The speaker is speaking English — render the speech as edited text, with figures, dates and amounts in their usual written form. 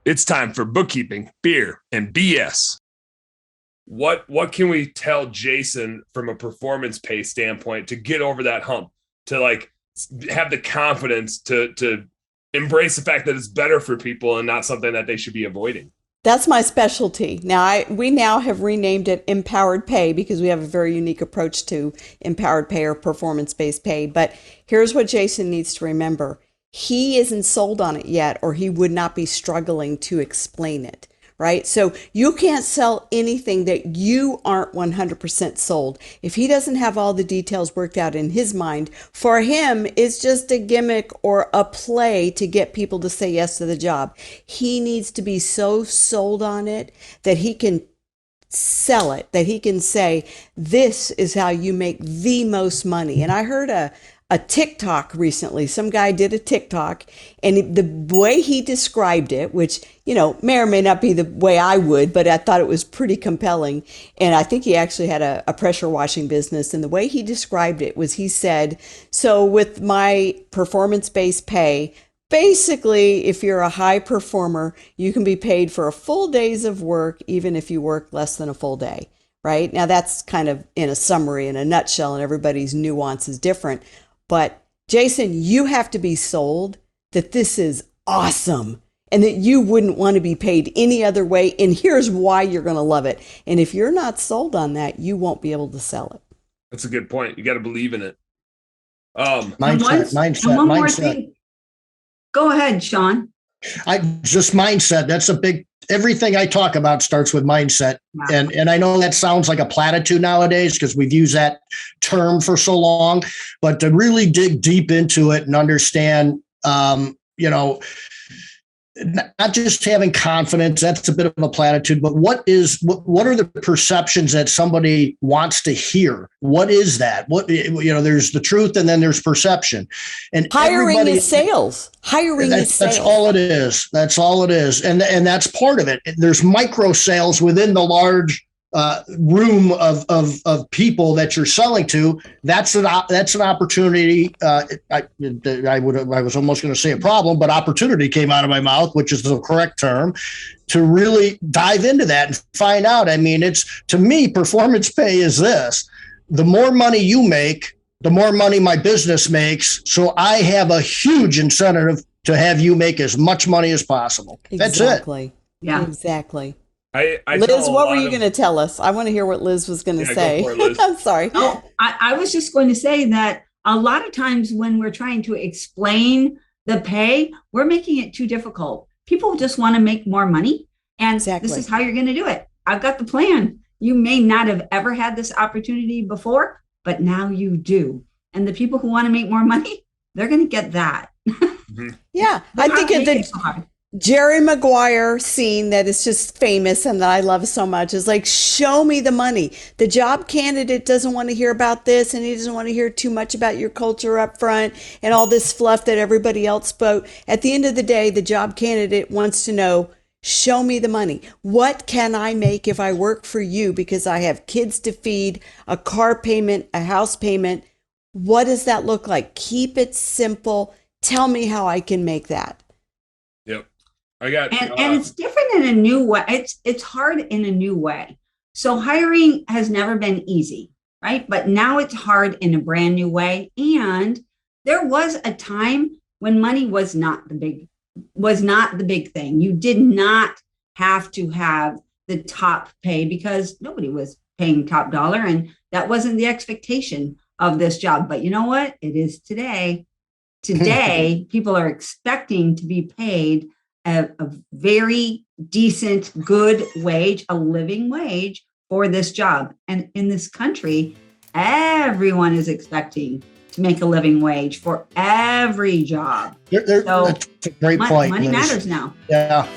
It's time for bookkeeping, beer, and BS. What can we tell Jason from a performance pay standpoint to get over that hump, to like have the confidence to embrace the fact that it's better for people and not something that they should be avoiding? That's my specialty. Now, we now have renamed it empowered pay because we have a very unique approach to empowered pay or performance-based pay. But here's what Jason needs to remember. He isn't sold on it yet, or he would not be struggling to explain it, right? So you can't sell anything that you aren't 100% sold. If he doesn't have all the details worked out in his mind, for him, it's just a gimmick or a play to get people to say yes to the job. He needs to be so sold on it that he can sell it, that he can say, this is how you make the most money. And I heard a TikTok recently. Some guy did a TikTok, and the way he described it, which, may or may not be the way I would, but I thought it was pretty compelling. And I think he actually had a pressure washing business. And the way he described it was, he said, so with my performance-based pay, basically, if you're a high performer, you can be paid for a full day's of work, even if you work less than a full day, right? Now, that's kind of in a summary, in a nutshell, and everybody's nuance is different. But Jason, you have to be sold that this is awesome and that you wouldn't want to be paid any other way. And here's why you're going to love it. And if you're not sold on that, you won't be able to sell it. That's a good point. You got to believe in it. Mindset. Go ahead, Shawn. Just mindset. That's a big, everything I talk about starts with mindset. Wow. And I know that sounds like a platitude nowadays because we've used that term for so long, but to really dig deep into it and understand, not just having confidence, that's a bit of a platitude, but what are the perceptions that somebody wants to hear? What is that? There's the truth and then there's perception. And hiring is sales. That's all it is. That's all it is. And that's part of it. There's micro sales within the large room of people that you're selling to. That's an opportunity. I was almost going to say a problem, but opportunity came out of my mouth, which is the correct term, to really dive into that and find out. I mean, to me, performance pay is this: the more money you make, the more money my business makes. So I have a huge incentive to have you make as much money as possible. Exactly. That's it. Yeah, exactly. Liz, what were you going to tell us? I want to hear what Liz was going to say. Go for it, Liz. I'm sorry. Oh, I was just going to say that a lot of times when we're trying to explain the pay, we're making it too difficult. People just want to make more money. And Exactly. This is how you're going to do it. I've got the plan. You may not have ever had this opportunity before, but now you do. And the people who want to make more money, they're going to get that. Mm-hmm. Yeah. I think the Jerry Maguire scene that is just famous and that I love so much is like, show me the money. The job candidate doesn't want to hear about this, and he doesn't want to hear too much about your culture up front and all this fluff that everybody else spoke. At the end of the day, the job candidate wants to know, show me the money. What can I make if I work for you because I have kids to feed, a car payment, a house payment? What does that look like? Keep it simple. Tell me how I can make that. Yep. And it's different in a new way. It's hard in a new way. So hiring has never been easy, right? But now it's hard in a brand new way. And there was a time when money was not the big thing. You did not have to have the top pay because nobody was paying top dollar, and that wasn't the expectation of this job. But you know what? It is today. Today, people are expecting to be paid a very decent, good wage, a living wage for this job. And in this country, everyone is expecting to make a living wage for every job. That's a great point. Money matters now. Yeah.